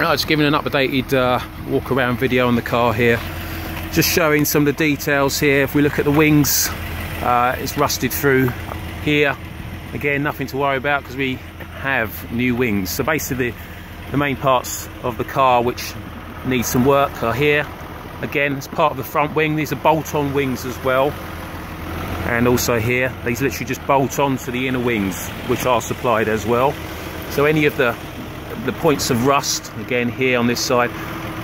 Just giving an updated walk around video on the car here, just showing some of the details here. If we look at the wings, it's rusted through here. Again, nothing to worry about because we have new wings. So basically the main parts of the car which need some work are here. Again, it's part of the front wing. These are bolt-on wings as well, and also here these literally just bolt on to the inner wings, which are supplied as well. So any of the points of rust, again here on this side,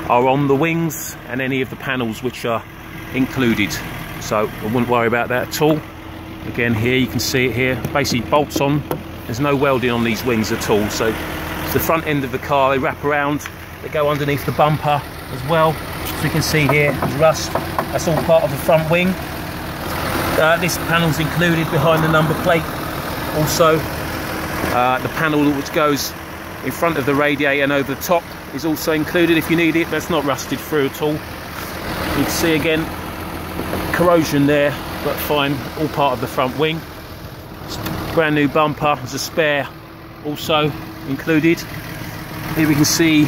are on the wings, and any of the panels which are included. So I wouldn't worry about that at all. Again, here you can see it here, basically bolts on. There's no welding on these wings at all. So it's the front end of the car, they wrap around, they go underneath the bumper as well. So you can see here, there's rust. That's all part of the front wing. This panel's included behind the number plate. Also, the panel which goes in front of the radiator and over the top is also included if you need it. That's not rusted through at all. You can see again, corrosion there, but fine, all part of the front wing. Brand new bumper, there's a spare also included. Here we can see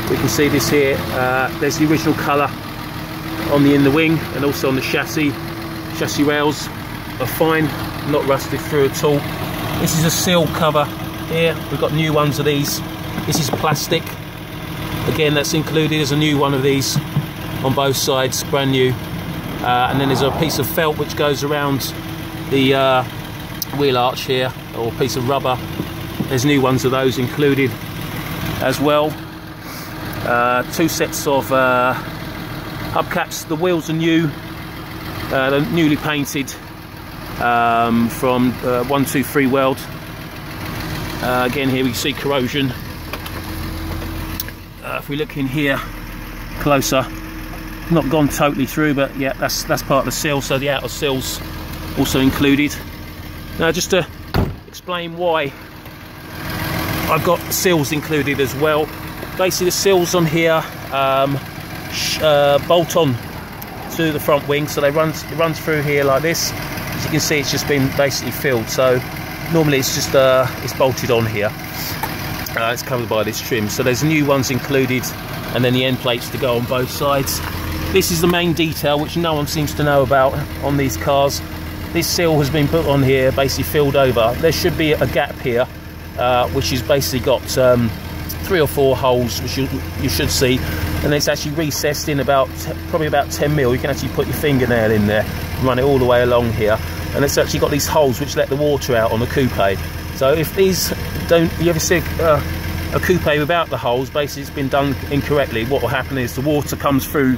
this here. There's the original colour on the inner wing and also on the chassis. Chassis rails are fine, not rusted through at all. This is a seal cover here. We've got new ones of these. This is plastic. Again, that's included as a new one of these on both sides, brand new. And then there's a piece of felt which goes around the wheel arch here, or a piece of rubber. There's new ones of those included as well. Two sets of hubcaps. The wheels are new, they're newly painted from 123 Weld. Again, here we see corrosion. If we look in here closer, not gone totally through, but yeah, that's part of the seal. So the outer seal's also included. Now, just to explain why I've got seals included as well. Basically, the seals on here bolt on to the front wing, so it runs through here like this. As you can see, it's just been basically filled. So normally it's just it's bolted on here. It's covered by this trim. So there's new ones included, and then the end plates to go on both sides. This is the main detail which no one seems to know about on these cars. This seal has been put on here, basically filled over. There should be a gap here, which has basically got 3 or 4 holes, which you should see, and it's actually recessed in probably about 10 mil. You can actually put your fingernail in there and run it all the way along here, and it's actually got these holes which let the water out on the coupe. So if these don't, you ever see a coupe without the holes, basically it's been done incorrectly. What will happen is the water comes through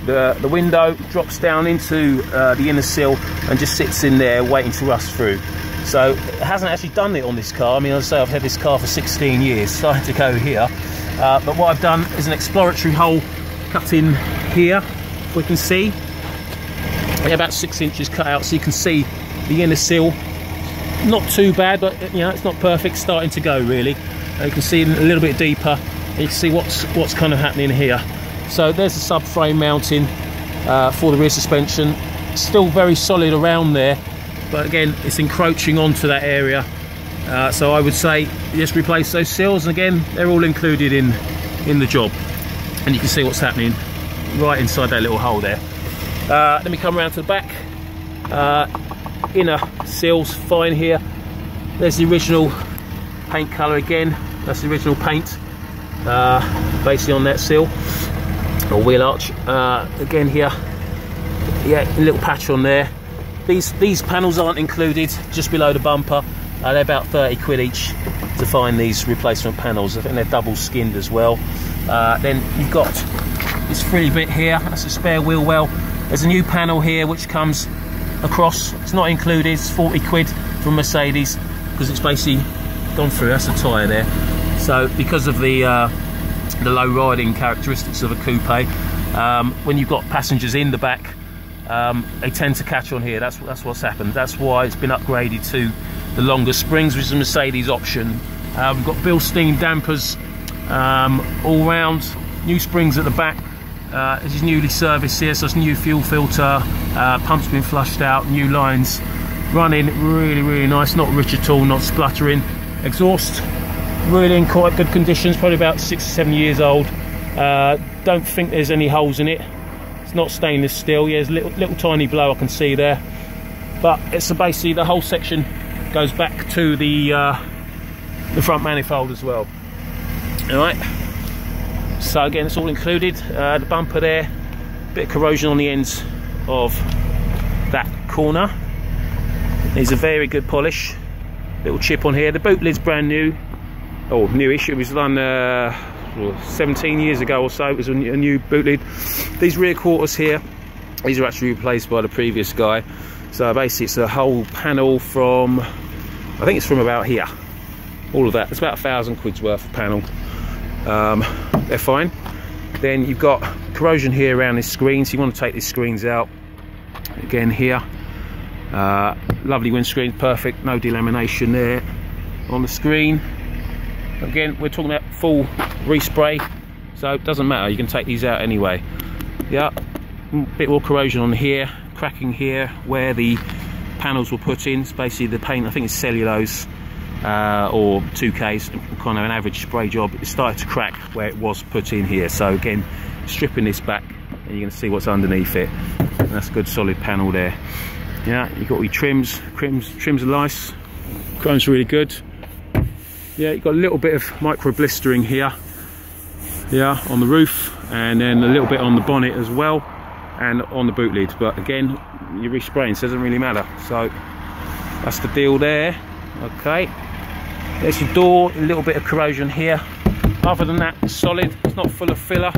the window, drops down into the inner sill and just sits in there waiting to rust through. So it hasn't actually done it on this car. I mean, as I say, I've had this car for 16 years, starting to go here. But what I've done is an exploratory hole cut in here, we can see. Yeah, about 6 inches cut out, so you can see the inner sill. Not too bad, but you know, it's not perfect, starting to go really. You can see a little bit deeper, and you can see what's kind of happening here. So there's the subframe mounting for the rear suspension. Still very solid around there, but again, it's encroaching onto that area. So I would say just replace those seals, and again, they're all included in the job. And you can see what's happening right inside that little hole there. Let me come around to the back. Inner seals fine here. There's the original paint colour again. That's the original paint, basically on that seal or wheel arch. Again here, yeah, a little patch on there. These panels aren't included, just below the bumper. They're about 30 quid each to find these replacement panels. I think they're double skinned as well. Then you've got this free bit here, that's a spare wheel well. There's a new panel here which comes across. It's not included, it's 40 quid from Mercedes because it's basically gone through. That's a tyre there. So because of the low riding characteristics of a coupe, when you've got passengers in the back, they tend to catch on here. That's what's happened. That's why it's been upgraded to the longer springs, which is a Mercedes option. We've got Bilstein dampers all round, new springs at the back. This is newly serviced here, so it's new fuel filter, pump's been flushed out, new lines running, really nice, not rich at all, not spluttering. Exhaust really in quite good conditions, probably about 6 or 7 years old. Don't think there's any holes in it. It's not stainless steel. Yeah, there's little tiny blow I can see there, but it's basically the whole section goes back to the front manifold as well. All right, so again, it's all included. The bumper there, bit of corrosion on the ends of that corner. Needs a very good polish. Little chip on here. The boot lid's brand new, or newish. It was done 17 years ago or so. It was a new boot lid. These rear quarters here, these are actually replaced by the previous guy. So basically it's a whole panel from, I think it's from about here. All of that. It's about £1,000 worth of panel. They're fine. Then you've got corrosion here around this screen, so you want to take these screens out. Again here, lovely windscreen, perfect, no delamination there on the screen. Again, we're talking about full respray, so it doesn't matter, you can take these out anyway. Yeah, bit more corrosion on here, cracking here where the panels were put in. It's basically the paint, I think it's cellulose or 2Ks, kind of an average spray job. It started to crack where it was put in here, so again, stripping this back and you're going to see what's underneath it. And that's a good solid panel there. Yeah, you've got all your trims are nice, chrome's really good. Yeah, you've got a little bit of micro blistering here, yeah, on the roof, and then a little bit on the bonnet as well, and on the boot lid. But again, you're respraying, so it doesn't really matter. So that's the deal there. Okay, there's your door, a little bit of corrosion here. Other than that, it's solid, it's not full of filler.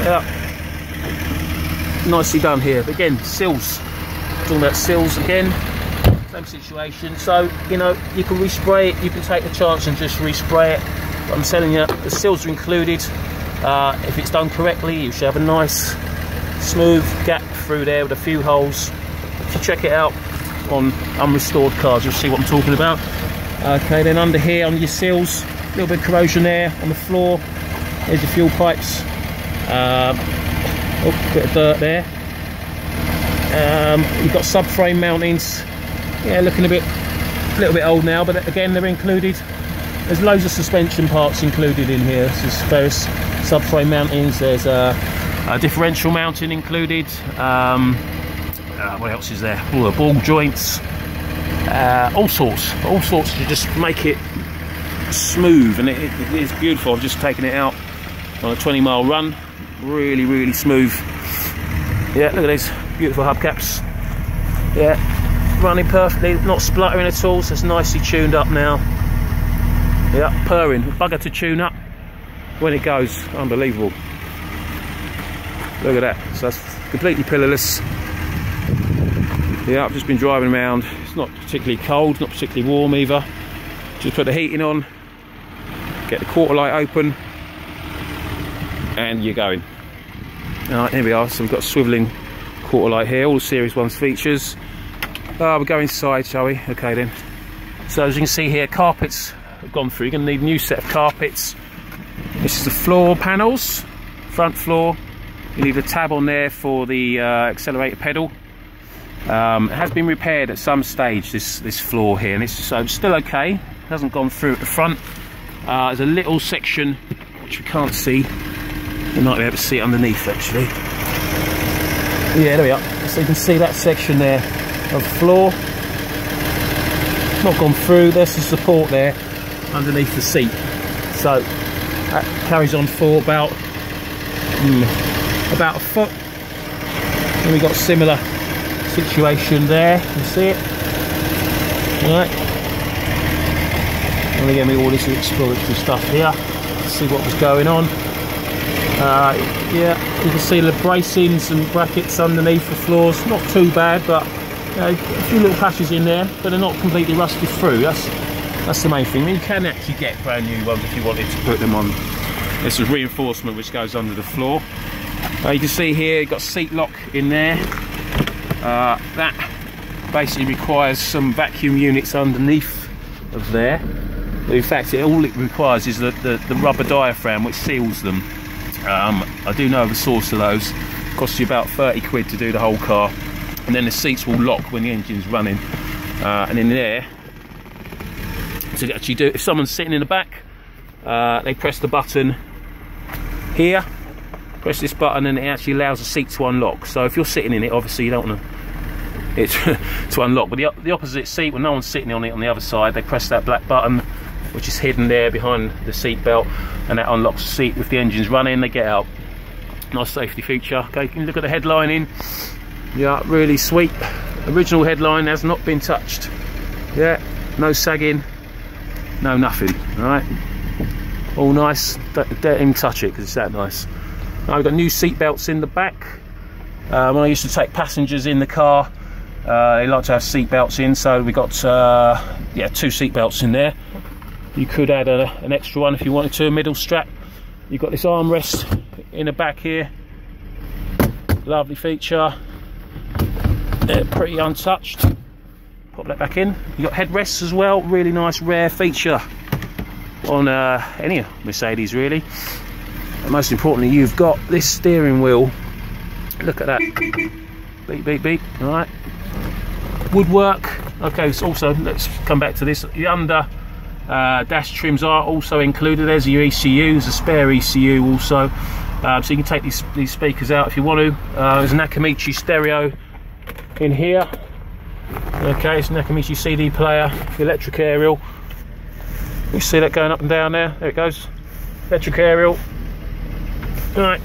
Yeah, nicely done here. But again, sills, talking about sills again, same situation. So, you know, you can respray it, you can take the chance and just respray it. But I'm telling you, the sills are included. If it's done correctly, you should have a nice smooth gap through there with a few holes. If you check it out on unrestored cars, you'll see what I'm talking about. Okay, then under here on your sills, a little bit of corrosion there on the floor. There's your fuel pipes. Oh, bit of dirt there. You've got subframe mountings. Yeah, looking a little bit old now, but again, they're included. There's loads of suspension parts included in here. There's various subframe mountings. There's a differential mounting included. What else is there? All the ball joints. All sorts to just make it smooth, and it is beautiful. I've just taken it out on a 20-mile run. Really smooth. Yeah, look at these beautiful hubcaps. Yeah, running perfectly, not spluttering at all, so it's nicely tuned up now. Yeah, purring, bugger to tune up when it goes, unbelievable. Look at that, so that's completely pillarless. Yeah, I've just been driving around. It's not particularly cold, not particularly warm either. Just put the heating on, get the quarter light open, and you're going. Alright, here we are. So we've got a swivelling quarter light here, all the Series 1's features. We'll go inside, shall we? Okay then. So as you can see here, carpets have gone through. You're going to need a new set of carpets. This is the floor panels, front floor. You need a tab on there for the accelerator pedal. It has been repaired at some stage, this floor here, and it's still okay. It hasn't gone through at the front. There's a little section which we can't see. You might be able to see it underneath actually. Yeah, there we are. So you can see that section there of floor. Not gone through. There's the support there underneath the seat. So that carries on for about a foot. And we've got a similar situation there. You see it? Alright. And again, all this exploratory stuff here to see what was going on. Yeah, you can see the bracings and brackets underneath the floors. Not too bad, but a few little patches in there, but they're not completely rusted through. That's the main thing. I mean, you can actually get brand new ones if you wanted to put them on. This is reinforcement which goes under the floor. You can see here you've got seat lock in there. That basically requires some vacuum units underneath of there. In fact, all it requires is the rubber diaphragm which seals them. I do know the source of those. It costs you about 30 quid to do the whole car, and then the seats will lock when the engine's running. And in there, to actually do it. If someone's sitting in the back, they press the button here, press this button, and it actually allows the seat to unlock. So if you're sitting in it, obviously you don't want it to unlock, but the opposite seat, when no one's sitting on it on the other side, they press that black button, which is hidden there behind the seat belt, and that unlocks the seat. With the engines running, they get out. Nice safety feature. Okay, you can look at the headlining. Yeah, really sweet. Original headline has not been touched. Yeah, no sagging, no nothing. All right, all nice. Don't even touch it because it's that nice. Now, we've got new seat belts in the back. When I used to take passengers in the car, they like to have seat belts in, so we got yeah, 2 seat belts in there. You could add an extra one if you wanted to, a middle strap. You've got this armrest in the back here. Lovely feature. Pretty untouched. Pop that back in. You've got headrests as well. Really nice, rare feature on any Mercedes, really. And most importantly, you've got this steering wheel. Look at that. Beep, beep, beep. All right. Woodwork. Okay, so also, let's come back to this. The under dash trims are also included. There's your ECU. There's a spare ECU also. So you can take these speakers out if you want to. There's an Nakamichi stereo in here. Okay, it's an Nakamichi CD player, electric aerial. You see that going up and down there? There it goes. Electric aerial. Right.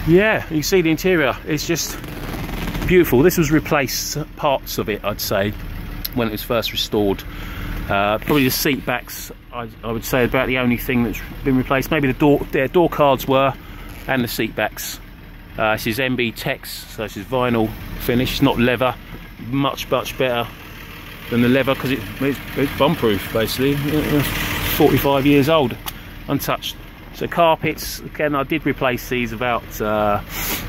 Yeah, you can see the interior. It's just beautiful. This was replaced, parts of it, I'd say, when it was first restored. Probably the seat backs, I would say, about the only thing that's been replaced. Maybe the door cards were, and the seat backs. This is MB Tex, so this is vinyl finish, not leather. Much better than the leather because it's bomb-proof, basically. 45 years old, untouched. So carpets, again, I did replace these about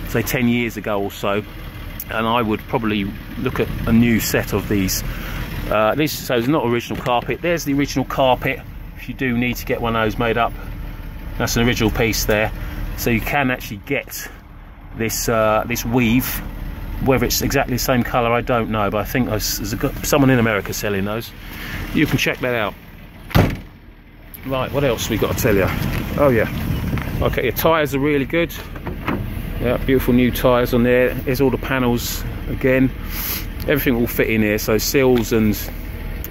say 10 years ago or so, and I would probably look at a new set of these. So it's not original carpet. There's the original carpet if you do need to get one of those made up. That's an original piece there, so you can actually get this this weave. Whether it's exactly the same colour, I don't know, but I think there's someone in America selling those. You can check that out. Right, what else we got to tell you? Oh yeah, okay, your tyres are really good. Yeah, beautiful new tyres on there. Here's all the panels again. Everything will fit in here, so seals and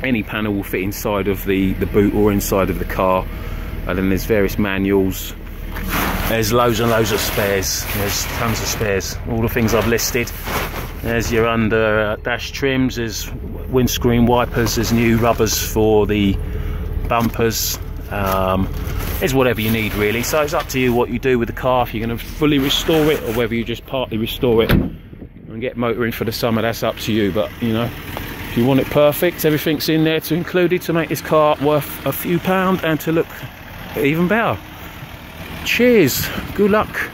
any panel will fit inside of the boot or inside of the car. And then there's various manuals. There's loads and loads of spares. There's tons of spares. All the things I've listed. There's your under dash trims. There's windscreen wipers. There's new rubbers for the bumpers. It's whatever you need, really. So it's up to you what you do with the car. If you're going to fully restore it or whether you just partly restore it and get motoring for the summer, that's up to you. But you know, if you want it perfect, everything's in there to included to make this car worth a few pounds and to look even better. Cheers, good luck.